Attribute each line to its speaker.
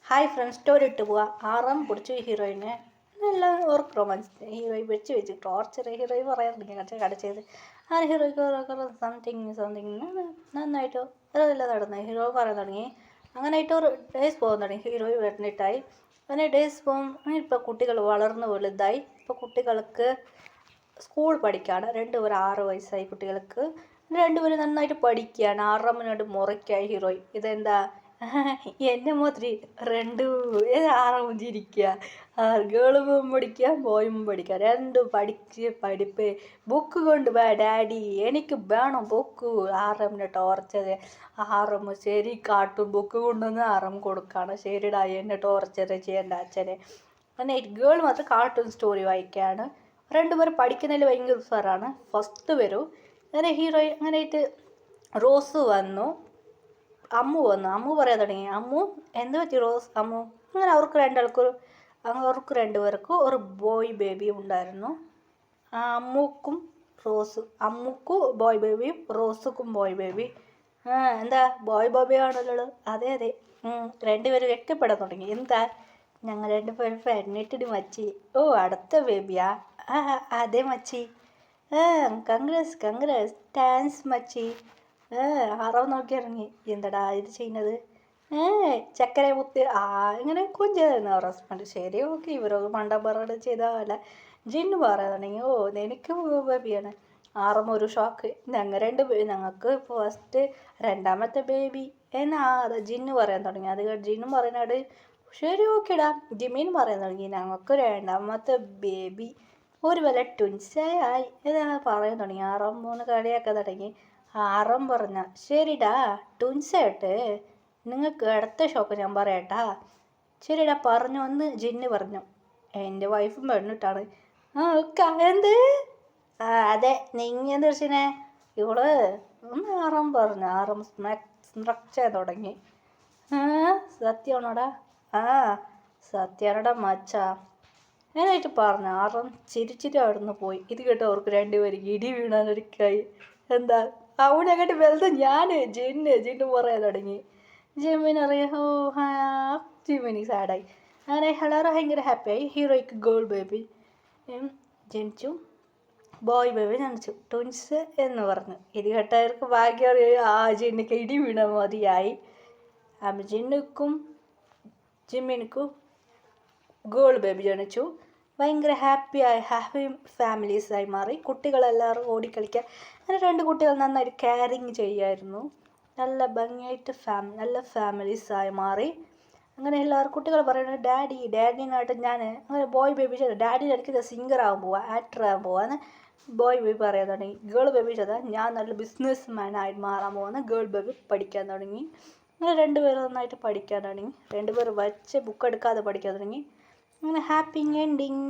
Speaker 1: Hi friends, story ഇട്ട് പോവാ. ആറാം പിടിച്ചു ഹീറോയിനെ എല്ലാം ഓർക്ക് റൊമാൻസ്. ഹീറോയി വെച്ച് ടോർച്ചർ ഹീറോയി പറയാൻ തുടങ്ങി കടച്ചത്. ആ ഹീറോയ്ക്ക് സംതിങ് നന്നായിട്ട് അതെല്ലാം നടന്നു. ഹീറോ പറയാൻ തുടങ്ങി. അങ്ങനെയായിട്ട് ഒരു ഡേയ്സ് പോകാൻ തുടങ്ങി. ഹീറോയി വെട്ടിട്ടായി അങ്ങനെ ഡേയ്സ് പോകും. ഇപ്പോൾ കുട്ടികൾ വളർന്നു വലുതായി. ഇപ്പോൾ കുട്ടികൾക്ക് സ്കൂൾ പഠിക്കുകയാണ്. രണ്ടുപേരും 6 വയസ്സായി കുട്ടികൾക്ക്. രണ്ടുപേരും നന്നായിട്ട് പഠിക്കുകയാണ്. 6 മുറയ്ക്കായി ഹീറോയി. ഇതെന്താ എന്നെ മാതിരി രണ്ട് ആറാമതിരിക്കുക. ഗേളും പഠിക്കുക ബോയും പഠിക്കുക. രണ്ടും പഠിപ്പ്. ബുക്ക് കൊണ്ട് വാ ഡാഡി, എനിക്ക് വേണം ബുക്ക്. ആറമ്മിനെ ടോർച്ചർ. ആറമ്മ ശരി കാട്ടും ബുക്ക് കൊണ്ടുവന്ന് ആറം കൊടുക്കുകയാണ്. ശരിടാ എന്നെ ടോർച്ചർ ചെയ്യേണ്ട അച്ഛനെ. അങ്ങനെ ഗേൾ മാത്രം കാർട്ടൂൺ സ്റ്റോറി വായിക്കുകയാണ്. രണ്ടുപേരും പഠിക്കുന്നതിൽ ഭയങ്കര ഉസാറാണ്. ഫസ്റ്റ് വരും. അങ്ങനെ ഹീറോയിൻ അങ്ങനെയായിട്ട് റോസ് വന്നു. അമ്മു വന്നു. അമ്മു പറയാൻ തുടങ്ങി. അമ്മു എന്ത് പറ്റി റോസ് അമ്മു? അങ്ങനെ അവർക്ക് രണ്ടുപേർക്കും ഒരു ബോയ് ബേബി ഉണ്ടായിരുന്നു. അമ്മുക്കും ബോയ് ബേബിയും റോസുക്കും ബോയ് ബേബി. എന്താ ബോയ് ബേബി ആണല്ലോ? അതെ അതെ. രണ്ടുപേരും വ്യക്തപ്പെടാൻ തുടങ്ങി. എന്താ ഞങ്ങൾ രണ്ടുപേരും പെണ്ണിട്ടിട്ട് മച്ചി. ഓ അടുത്ത ബേബിയാ? അതെ മച്ചി. കൺഗ്രാസ് താങ്ക്സ് മച്ചി. ആറാവ് നോക്കി ഇറങ്ങി. എന്തടാ ഇത് ചെയ്യുന്നത്? ചക്കര മുത്ത് ഇങ്ങനെ കൊഞ്ചായിരുന്നു അവർ ഹസ്ബൻഡ്. ശരി ഓക്കെ, ഇവരൊക്കെ മണ്ടപ്പറട് ചെയ്താല. ജിന്നു പറയാൻ തുടങ്ങി. ഓ എനിക്ക് ബേബിയാണ്. ആറും ഒരു ഷോക്ക്. ഞങ്ങൾക്ക് ഫസ്റ്റ് രണ്ടാമത്തെ ബേബി എന്നാ ജിന്നു പറയാൻ തുടങ്ങി. അത് ജിന്നു പറയുന്നത് ശരി ഓക്കേടാ. ജിമ്മീൻ പറയാൻ തുടങ്ങി. ഞങ്ങൾക്ക് രണ്ടാമത്തെ ബേബി ഒരു വില ട്വിൻസായി എന്നാണ് പറയാൻ തുടങ്ങി. ആറാം 3 കളിയാക്കാൻ തുടങ്ങി. ആറം പറഞ്ഞ ശരിടാ ട്വിൻസായിട്ട് നിങ്ങൾക്ക് അടുത്ത ഷോക്ക് ഞാൻ പറയട്ടാ. ശരിടാ പറഞ്ഞു എന്ന് ജിന്ന് പറഞ്ഞു. എൻ്റെ വൈഫും പെണ്ണിട്ടാണ്. എന്ത്? അതെ നിങ്ങൾ എന്ത് വെച്ചിനെ ഇവള് ആറാം പറഞ്ഞു. ആറാം സ്ട്രക്ചർ തുടങ്ങി. സത്യമാണോടാ? സത്യാനോടാ മച്ചാ എന്നായിട്ട് പറഞ്ഞു. ആറാം ചിരിച്ചിട്ട് അവിടുന്ന് പോയി. ഇത് കേട്ടോ അവർക്ക് രണ്ടുപേരും ഇടി വീണാനൊരുക്കായി. എന്താ അവനെങ്ങോട്ട് വലുത് ഞാൻ ജിന്നു പറയാൻ തുടങ്ങി. ജിമ്മിനറിയാം. ജിമ്മിനി സാഡായി. അങ്ങനെ എല്ലാവരും ഭയങ്കര ഹാപ്പിയായി. ഹീറോയ്ക്ക് ഗേൾ ബേബി ജനിച്ചു, ബോയ് ബേബി ജനിച്ചു. ട്വിൻസ് എന്ന് പറഞ്ഞു. ഇത് കേട്ടവർക്ക് ഭാഗ്യം ജിന്നിക്ക് ഇടി വീണ മതിയായി. ജിമ്മിനിക്കും ഗേൾ ബേബി ജനിച്ചു. ഭയങ്കര ഹാപ്പി ഫാമിലീസായി മാറി. കുട്ടികളെല്ലാവരും ഓടിക്കളിക്കുക. അങ്ങനെ 2 കുട്ടികൾ നന്നായിട്ട് കെയറിങ് ചെയ്യായിരുന്നു. നല്ല ഭംഗിയായിട്ട് നല്ല ഫാമിലീസായി മാറി. അങ്ങനെ എല്ലാവരും കുട്ടികൾ പറയുന്നത് ഡാഡിനായിട്ട് ഞാൻ അങ്ങനെ ബോയ് ബേബി ചെയ്ത ഡാഡി എനിക്ക് സിംഗർ ആകാൻ പോവാ, ആക്ടർ ആകാൻ പോവാന്ന് ബോയ് ബേബി പറയാൻ തുടങ്ങി. ഗേൾ ബേബി ചെയ്താൽ ഞാൻ നല്ല ബിസിനസ് മാനായിട്ട് മാറാൻ പോകുന്ന ഗേൾ ബേബി പഠിക്കാൻ തുടങ്ങി. അങ്ങനെ 2 പേരും നന്നായിട്ട് പഠിക്കാൻ തുടങ്ങി. 2 പേർ ബുക്ക് എടുക്കാതെ പഠിക്കാൻ തുടങ്ങി. അങ്ങനെ ഹാപ്പി എൻഡിങ്.